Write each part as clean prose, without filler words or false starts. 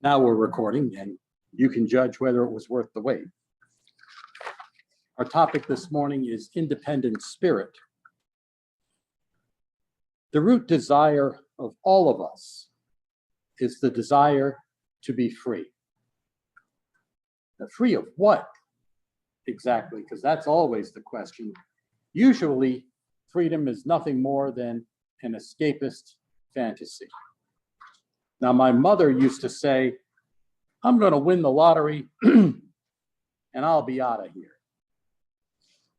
Now we're recording, and you can judge whether it was worth the wait. Our topic this morning is independent spirit. The root desire of all of us is the desire to be free. Now, free of what exactly? Because that's always the question. Usually, freedom is nothing more than an escapist fantasy. Now, my mother used to say, I'm going to win the lottery and I'll be out of here.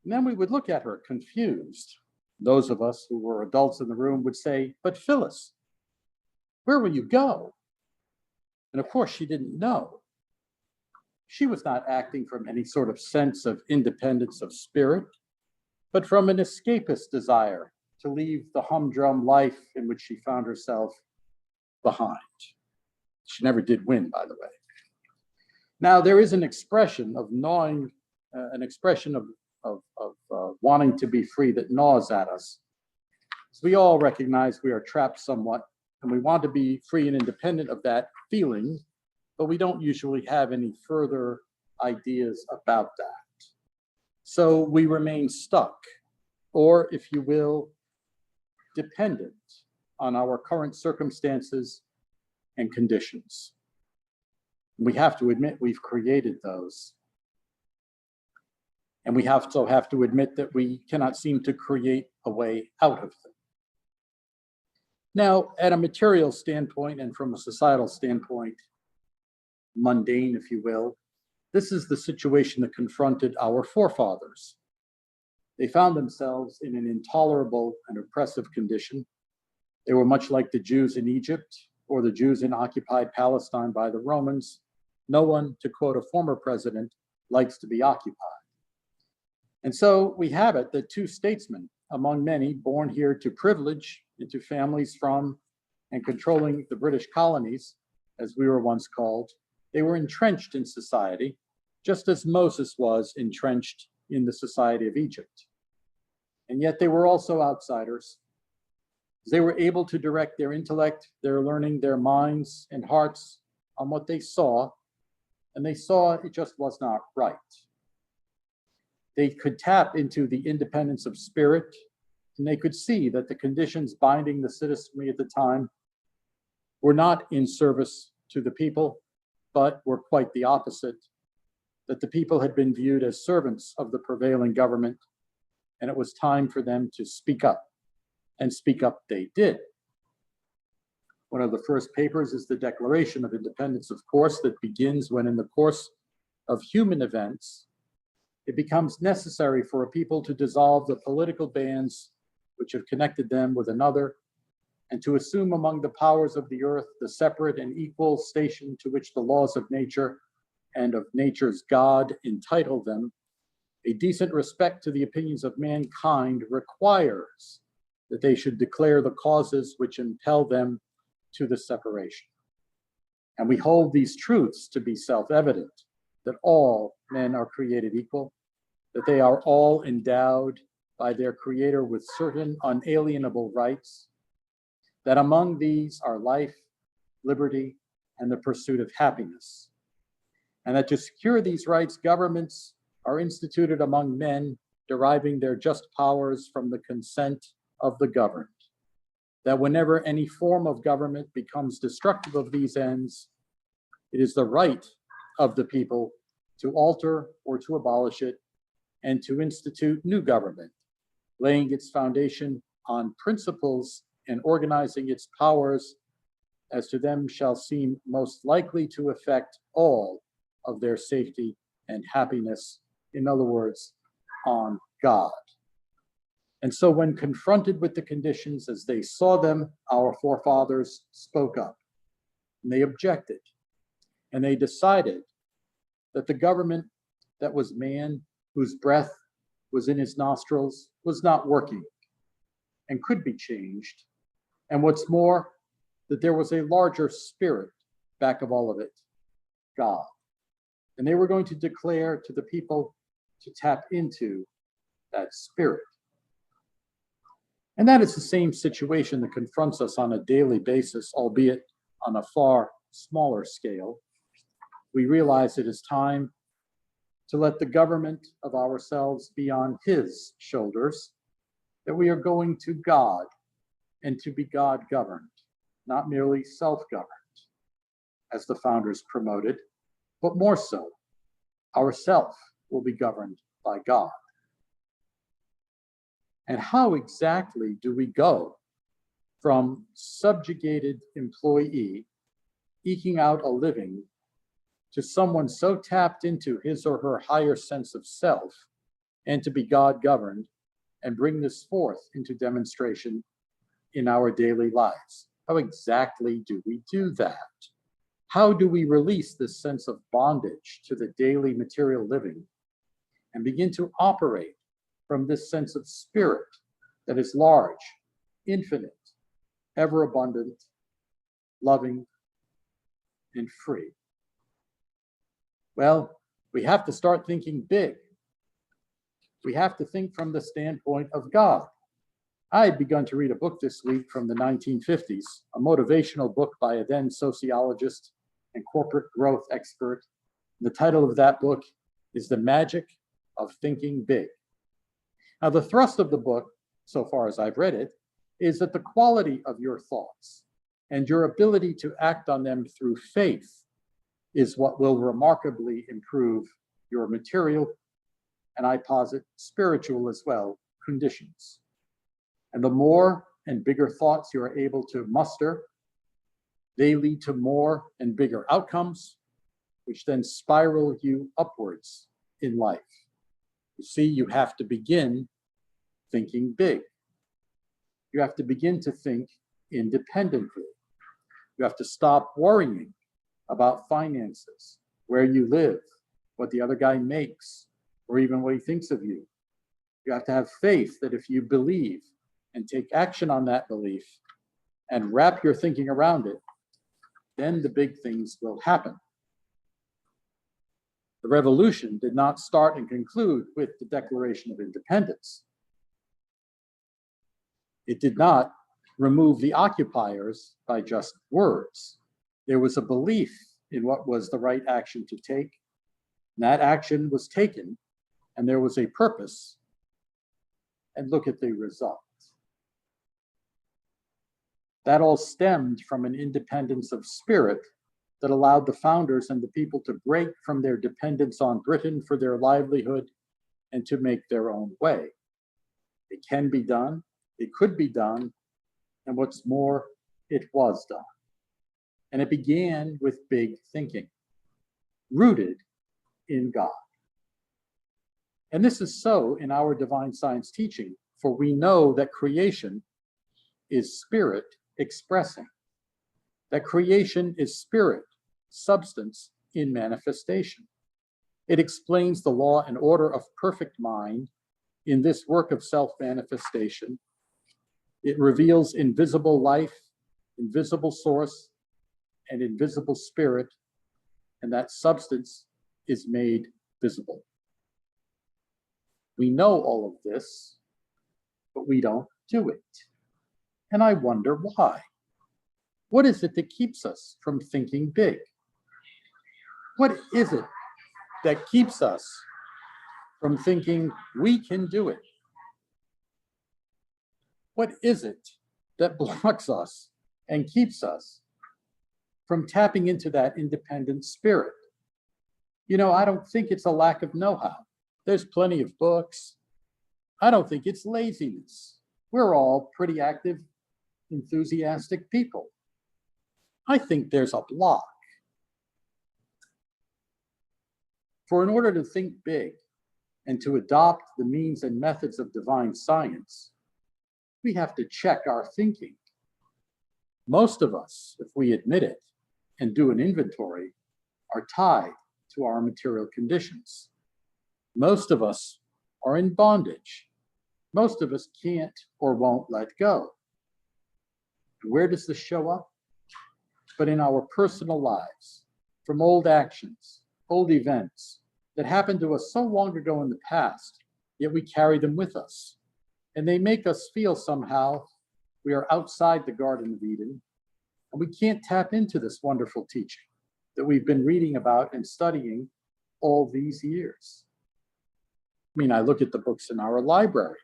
And then we would look at her confused. Those of us who were adults in the room would say, but Phyllis, where will you go? And of course, she didn't know. She was not acting from any sort of sense of independence of spirit, but from an escapist desire to leave the humdrum life in which she found herself behind. She never did win, by the way. Now, there is an expression of gnawing, an expression of wanting to be free that gnaws at us. So we all recognize we are trapped somewhat, and we want to be free and independent of that feeling, but we don't usually have any further ideas about that. So we remain stuck, or if you will, dependent on our current circumstances and conditions. We have to admit we've created those. And we also have to admit that we cannot seem to create a way out of them. Now, at a material standpoint and from a societal standpoint, mundane, if you will, this is the situation that confronted our forefathers. They found themselves in an intolerable and oppressive condition. They were much like the Jews in Egypt or the Jews in occupied Palestine by the Romans. No one, to quote a former president, likes to be occupied. And so we have it that two statesmen, among many, born here to privilege, into families from and controlling the British colonies, as we were once called, they were entrenched in society, just as Moses was entrenched in the society of Egypt. And yet they were also outsiders. They were able to direct their intellect, their learning, their minds and hearts on what they saw, and they saw it just was not right. They could tap into the independence of spirit, and they could see that the conditions binding the citizenry at the time were not in service to the people, but were quite the opposite, that the people had been viewed as servants of the prevailing government, and it was time for them to speak up. And speak up they did. One of the first papers is the Declaration of Independence, of course, that begins when in the course of human events, it becomes necessary for a people to dissolve the political bands which have connected them with another, and to assume among the powers of the earth the separate and equal station to which the laws of nature and of nature's God entitle them. A decent respect to the opinions of mankind requires that they should declare the causes which impel them to the separation. And we hold these truths to be self-evident, that all men are created equal, that they are all endowed by their Creator with certain unalienable rights, that among these are life, liberty, and the pursuit of happiness, and that to secure these rights, governments are instituted among men, deriving their just powers from the consent of the governed, that whenever any form of government becomes destructive of these ends, it is the right of the people to alter or to abolish it and to institute new government, laying its foundation on principles and organizing its powers as to them shall seem most likely to affect all of their safety and happiness, in other words, on God. And so when confronted with the conditions as they saw them, our forefathers spoke up, and they objected, and they decided that the government that was man, whose breath was in his nostrils, was not working and could be changed. And what's more, that there was a larger spirit back of all of it, God. And they were going to declare to the people to tap into that spirit. And that is the same situation that confronts us on a daily basis, albeit on a far smaller scale, we realize it is time to let the government of ourselves be on his shoulders, that we are going to God and to be God-governed, not merely self-governed, as the founders promoted, but more so, ourself will be governed by God. And how exactly do we go from subjugated employee eking out a living to someone so tapped into his or her higher sense of self and to be God-governed and bring this forth into demonstration in our daily lives? How exactly do we do that? How do we release this sense of bondage to the daily material living and begin to operate from this sense of spirit that is large, infinite, ever abundant, loving, and free? Well, we have to start thinking big. We have to think from the standpoint of God. I had begun to read a book this week from the 1950s, a motivational book by a then sociologist and corporate growth expert. The title of that book is The Magic of Thinking Big. Now, the thrust of the book, so far as I've read it, is that the quality of your thoughts and your ability to act on them through faith is what will remarkably improve your material, and I posit spiritual as well, conditions. And the more and bigger thoughts you are able to muster, they lead to more and bigger outcomes, which then spiral you upwards in life. You see, you have to begin thinking big. You have to begin to think independently. You have to stop worrying about finances, where you live, what the other guy makes, or even what he thinks of you. You have to have faith that if you believe and take action on that belief and wrap your thinking around it, then the big things will happen. The revolution did not start and conclude with the Declaration of Independence. It did not remove the occupiers by just words. There was a belief in what was the right action to take. And that action was taken, and there was a purpose. And look at the result. That all stemmed from an independence of spirit that allowed the founders and the people to break from their dependence on Britain for their livelihood and to make their own way. It can be done, it could be done, and what's more, it was done. And it began with big thinking, rooted in God. And this is so in our divine science teaching, for we know that creation is spirit expressing, that creation is spirit, substance in manifestation. It explains the law and order of perfect mind in this work of self-manifestation. It reveals invisible life, invisible source, and invisible spirit, and that substance is made visible. We know all of this, but we don't do it. And I wonder why. What is it that keeps us from thinking big? What is it that keeps us from thinking we can do it? What is it that blocks us and keeps us from tapping into that independent spirit? You know, I don't think it's a lack of know-how. There's plenty of books. I don't think it's laziness. We're all pretty active, enthusiastic people. I think there's a block. For in order to think big and to adopt the means and methods of divine science, we have to check our thinking. Most of us, if we admit it and do an inventory, are tied to our material conditions. Most of us are in bondage. Most of us can't or won't let go. And where does this show up? But in our personal lives, from old actions, old events that happened to us so long ago in the past, yet we carry them with us. And they make us feel somehow we are outside the Garden of Eden, And we can't tap into this wonderful teaching that we've been reading about and studying all these years. I mean, I look at the books in our library.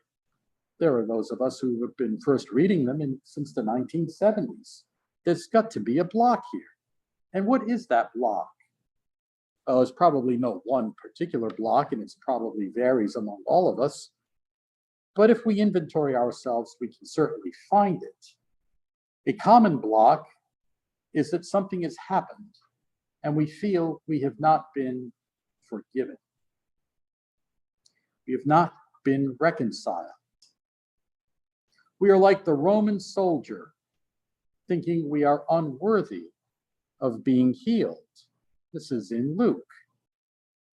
There are those of us who have been first reading them since the 1970s. There's got to be a block here. And what is that block? Oh, it's probably no one particular block, and it probably varies among all of us. But if we inventory ourselves, we can certainly find it. A common block is that something has happened, and we feel we have not been forgiven. We have not been reconciled. We are like the Roman soldier, thinking we are unworthy of being healed. This is in Luke.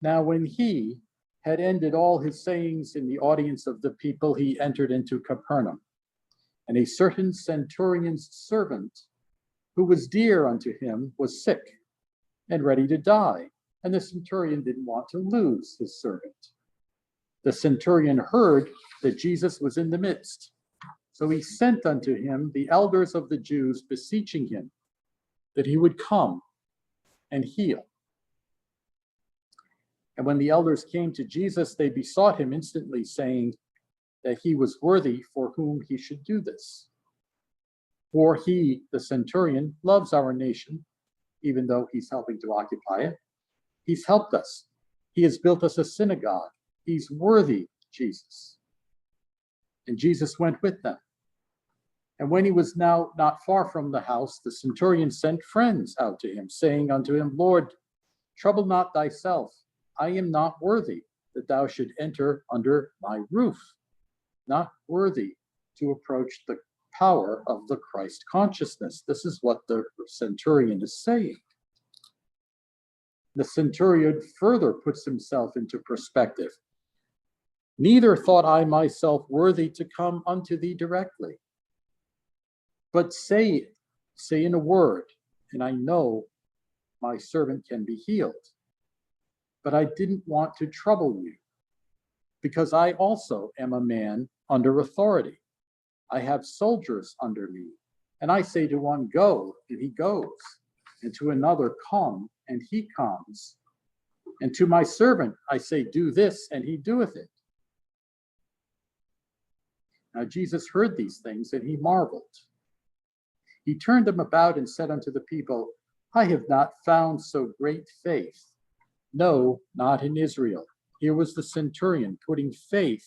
Now, when he had ended all his sayings in the audience of the people, he entered into Capernaum. And a certain centurion's servant, who was dear unto him, was sick and ready to die. And the centurion didn't want to lose his servant. The centurion heard that Jesus was in the midst. So he sent unto him the elders of the Jews, beseeching him that he would come and heal. And when the elders came to Jesus, they besought him instantly, saying that he was worthy for whom he should do this. For he, the centurion, loves our nation, even though he's helping to occupy it. He's helped us. He has built us a synagogue. He's worthy, Jesus. And Jesus went with them. And when he was now not far from the house, the centurion sent friends out to him, saying unto him, Lord, trouble not thyself. I am not worthy that thou should enter under my roof, not worthy to approach the power of the Christ consciousness. This is what the centurion is saying. The centurion further puts himself into perspective. Neither thought I myself worthy to come unto thee directly, but say in a word, and I know my servant can be healed. But I didn't want to trouble you, because I also am a man under authority. I have soldiers under me, and I say to one, go, and he goes, and to another, come, and he comes. And to my servant I say, do this, and he doeth it. Now Jesus heard these things, and he marveled. He turned them about and said unto the people, I have not found so great faith. No, not in Israel. Here was the centurion putting faith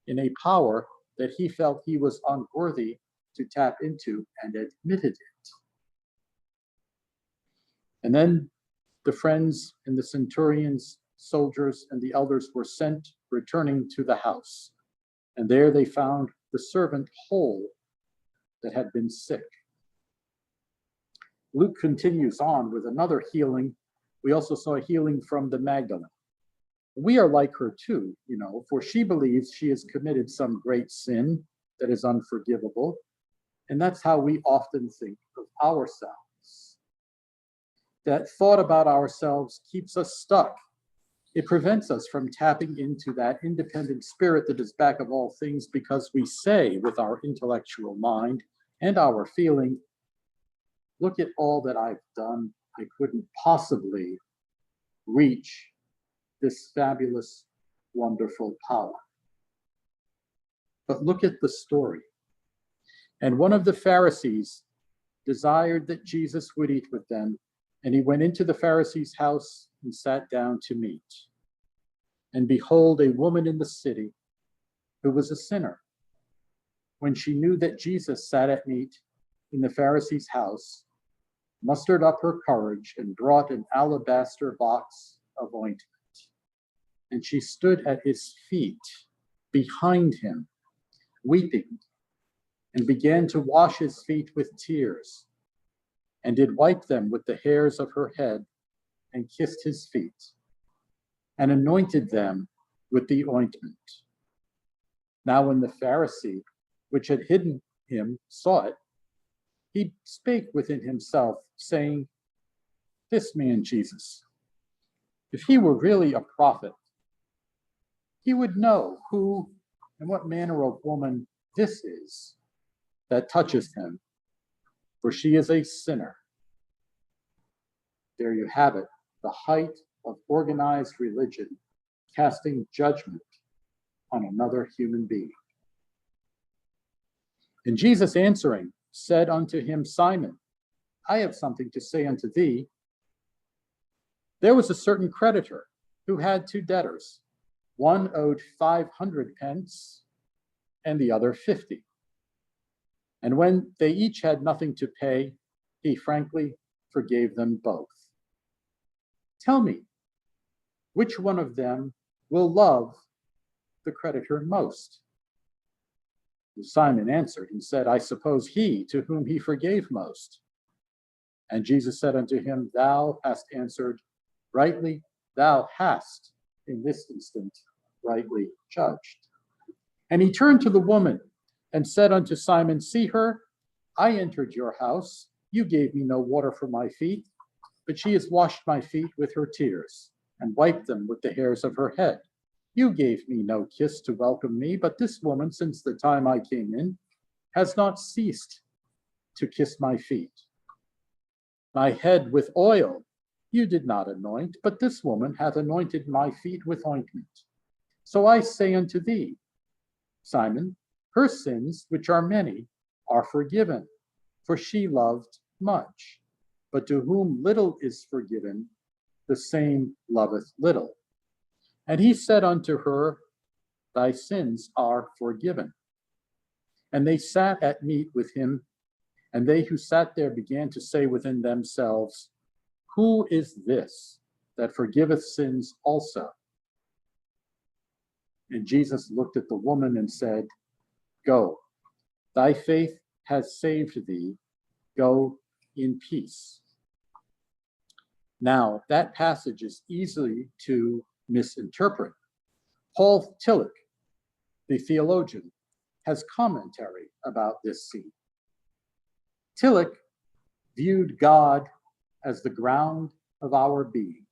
in a power that he felt he was unworthy to tap into, and admitted it. And then the friends and the centurion's soldiers and the elders were sent, returning to the house. And there they found the servant whole that had been sick. Luke continues on with another healing. We also saw a healing from the Magdalene. We are like her too, for she believes she has committed some great sin that is unforgivable. And that's how we often think of ourselves. That thought about ourselves keeps us stuck. It prevents us from tapping into that independent spirit that is back of all things, because we say with our intellectual mind and our feeling, look at all that I've done. I couldn't possibly reach this fabulous, wonderful power. But look at the story. And one of the Pharisees desired that Jesus would eat with them, and he went into the Pharisee's house and sat down to meat. And behold, a woman in the city who was a sinner, when she knew that Jesus sat at meat in the Pharisee's house, mustered up her courage and brought an alabaster box of ointment. And she stood at his feet behind him, weeping, and began to wash his feet with tears, and did wipe them with the hairs of her head, and kissed his feet, and anointed them with the ointment. Now when the Pharisee, which had hidden him, saw it, he spake within himself, saying, this man Jesus, if he were really a prophet, he would know who and what manner of woman this is that touches him, for she is a sinner. There you have it, the height of organized religion, casting judgment on another human being. And Jesus answering said unto him, Simon, I have something to say unto thee. There was a certain creditor who had two debtors. One owed 500 pence and the other 50. And when they each had nothing to pay, he frankly forgave them both. Tell me, which one of them will love the creditor most? And Simon answered and said, I suppose he to whom he forgave most. And Jesus said unto him, Thou hast answered rightly, thou hast in this instant rightly judged. And he turned to the woman and said unto Simon, See her, I entered your house, you gave me no water for my feet, but she has washed my feet with her tears and wiped them with the hairs of her head. You gave me no kiss to welcome me, but this woman, since the time I came in, has not ceased to kiss my feet. My head with oil you did not anoint, but this woman hath anointed my feet with ointment. So I say unto thee, Simon, her sins, which are many, are forgiven, for she loved much. But to whom little is forgiven, the same loveth little. And he said unto her, Thy sins are forgiven. And they sat at meat with him, and they who sat there began to say within themselves, Who is this that forgiveth sins also? And Jesus looked at the woman and said, Go, thy faith has saved thee. Go in peace. Now, that passage is easy to misinterpret. Paul Tillich, the theologian, has commentary about this scene. Tillich viewed God as the ground of our being.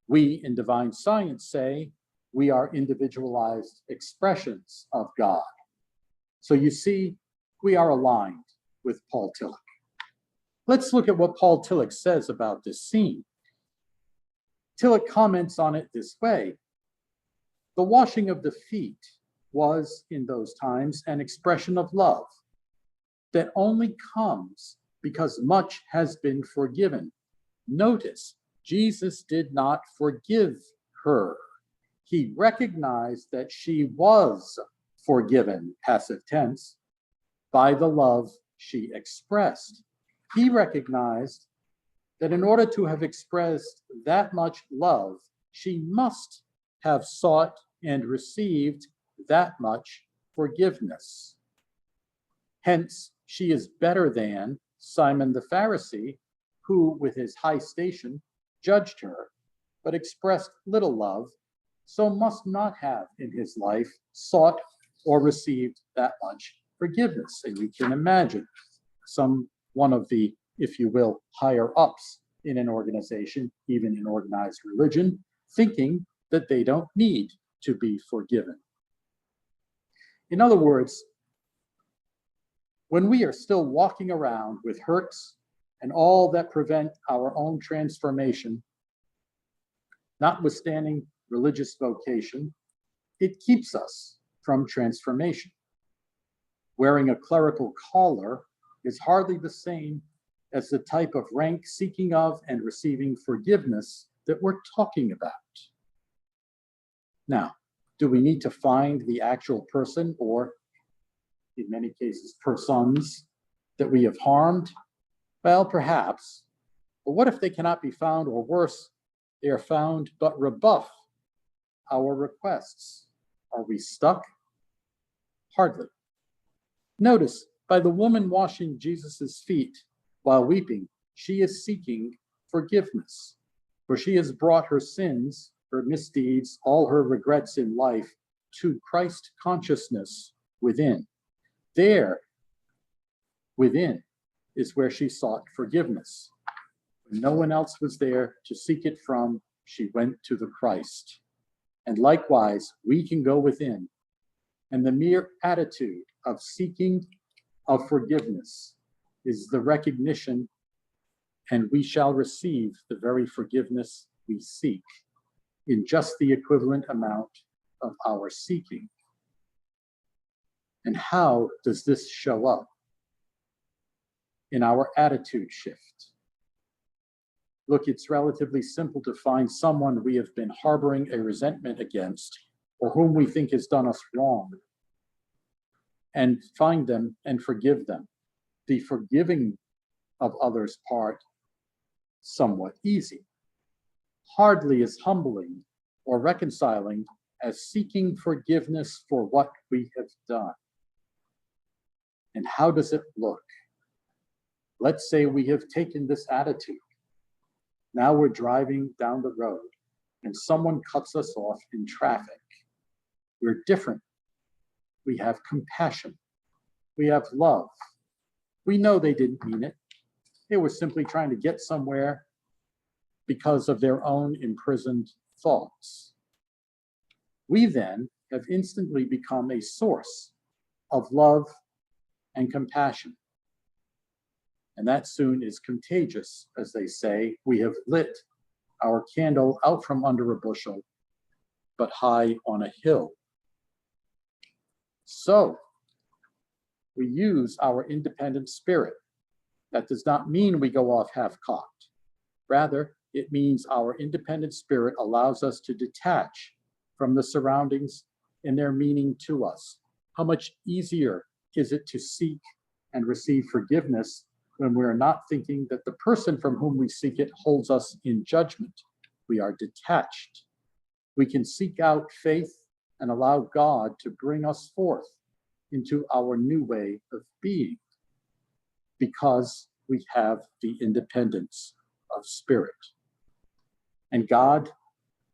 We in divine science say we are individualized expressions of God. So you see, we are aligned with Paul Tillich. Let's look at what Paul Tillich says about this scene. Tillich comments on it this way. The washing of the feet was, in those times, an expression of love that only comes because much has been forgiven. Notice, Jesus did not forgive her. He recognized that she was forgiven, passive tense, by the love she expressed. He recognized that in order to have expressed that much love, she must have sought and received that much forgiveness. Hence, she is better than Simon the Pharisee, who, with his high station, judged her, but expressed little love, so must not have in his life sought or received that much forgiveness. And you can imagine one of the, if you will, higher ups in an organization, even in organized religion, thinking that they don't need to be forgiven. In other words, when we are still walking around with hurts and all that prevent our own transformation, notwithstanding religious vocation, it keeps us from transformation. Wearing a clerical collar is hardly the same as the type of rank seeking of and receiving forgiveness that we're talking about. Now, do we need to find the actual person, or in many cases, persons that we have harmed? Well, perhaps. But what if they cannot be found, or worse, they are found but rebuff our requests? Are we stuck? Hardly. Notice, by the woman washing Jesus' feet while weeping, she is seeking forgiveness, for she has brought her sins, her misdeeds, all her regrets in life to Christ consciousness within. There, within, is where she sought forgiveness. When no one else was there to seek it from, she went to the Christ. And likewise, we can go within, and the mere attitude of seeking of forgiveness is the recognition, and we shall receive the very forgiveness we seek in just the equivalent amount of our seeking. And how does this show up? In our attitude shift. Look, it's relatively simple to find someone we have been harboring a resentment against or whom we think has done us wrong, and find them and forgive them. The forgiving of others part, somewhat easy, hardly as humbling or reconciling as seeking forgiveness for what we have done. And how does it look? Let's say we have taken this attitude. Now we're driving down the road and someone cuts us off in traffic. We're different. We have compassion. We have love. We know they didn't mean it. They were simply trying to get somewhere because of their own imprisoned thoughts. We then have instantly become a source of love and compassion. And that soon is contagious, as they say. We have lit our candle out from under a bushel, but high on a hill. So we use our independent spirit. That does not mean we go off half-cocked. Rather, it means our independent spirit allows us to detach from the surroundings and their meaning to us. How much easier is it to seek and receive forgiveness when we are not thinking that the person from whom we seek it holds us in judgment? We are detached. We can seek out faith and allow God to bring us forth into our new way of being, because we have the independence of spirit. And God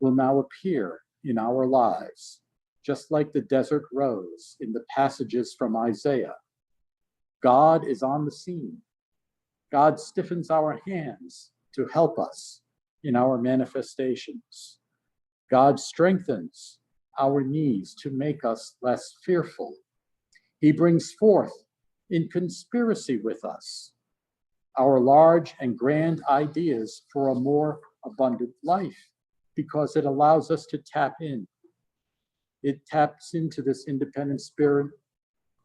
will now appear in our lives, just like the desert rose in the passages from Isaiah. God is on the scene. God stiffens our hands to help us in our manifestations. God strengthens our knees to make us less fearful. He brings forth in conspiracy with us our large and grand ideas for a more abundant life, because it allows us to tap in. It taps into this independent spirit.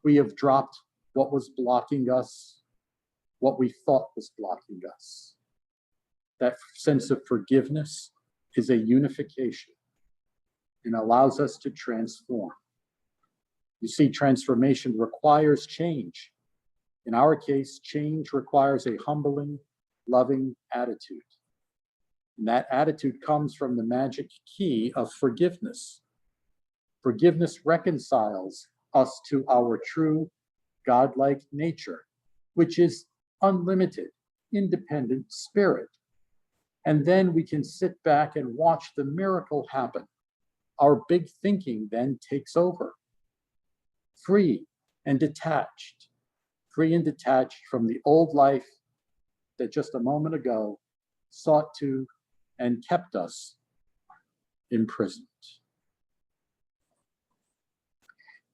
We have dropped what was blocking us, what we thought was blocking us. That sense of forgiveness is a unification and allows us to transform. You see, transformation requires change. In our case, change requires a humbling, loving attitude. And that attitude comes from the magic key of forgiveness. Forgiveness reconciles us to our true godlike nature, which is unlimited, independent spirit. And then we can sit back and watch the miracle happen. Our big thinking then takes over. Free and detached from the old life that just a moment ago sought to and kept us imprisoned.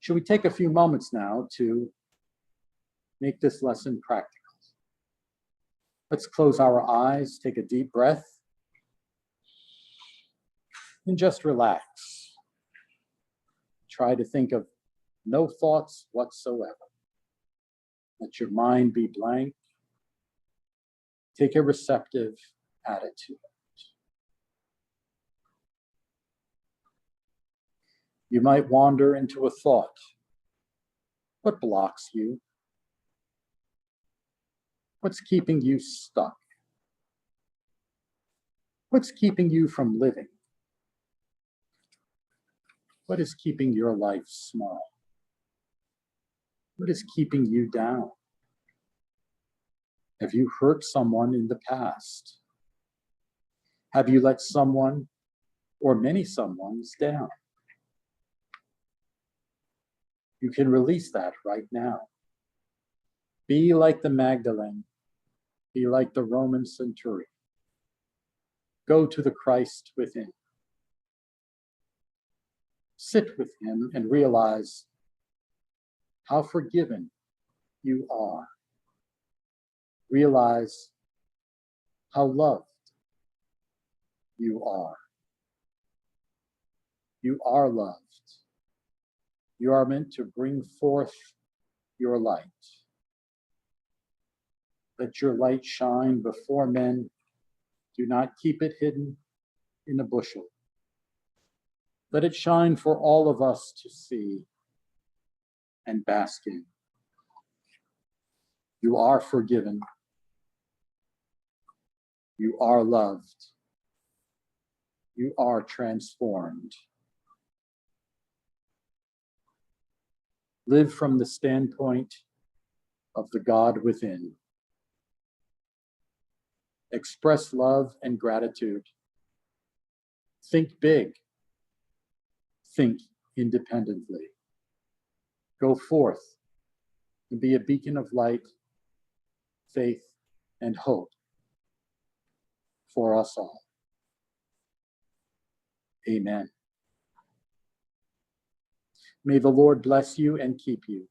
Should we take a few moments now to make this lesson practical? Let's close our eyes, take a deep breath, and just relax. Try to think of no thoughts whatsoever. Let your mind be blank. Take a receptive attitude. You might wander into a thought. What blocks you? What's keeping you stuck? What's keeping you from living? What is keeping your life small? What is keeping you down? Have you hurt someone in the past? Have you let someone or many someones down? You can release that right now. Be like the Magdalene. Be like the Roman centurion. Go to the Christ within. Sit with him and realize how forgiven you are. Realize how loved you are. You are loved. You are meant to bring forth your light. Let your light shine before men. Do not keep it hidden in a bushel. Let it shine for all of us to see and bask in. You are forgiven. You are loved. You are transformed. Live from the standpoint of the God within. Express love and gratitude. Think big. Think independently. Go forth and be a beacon of light, faith, and hope for us all. Amen. May the Lord bless you and keep you.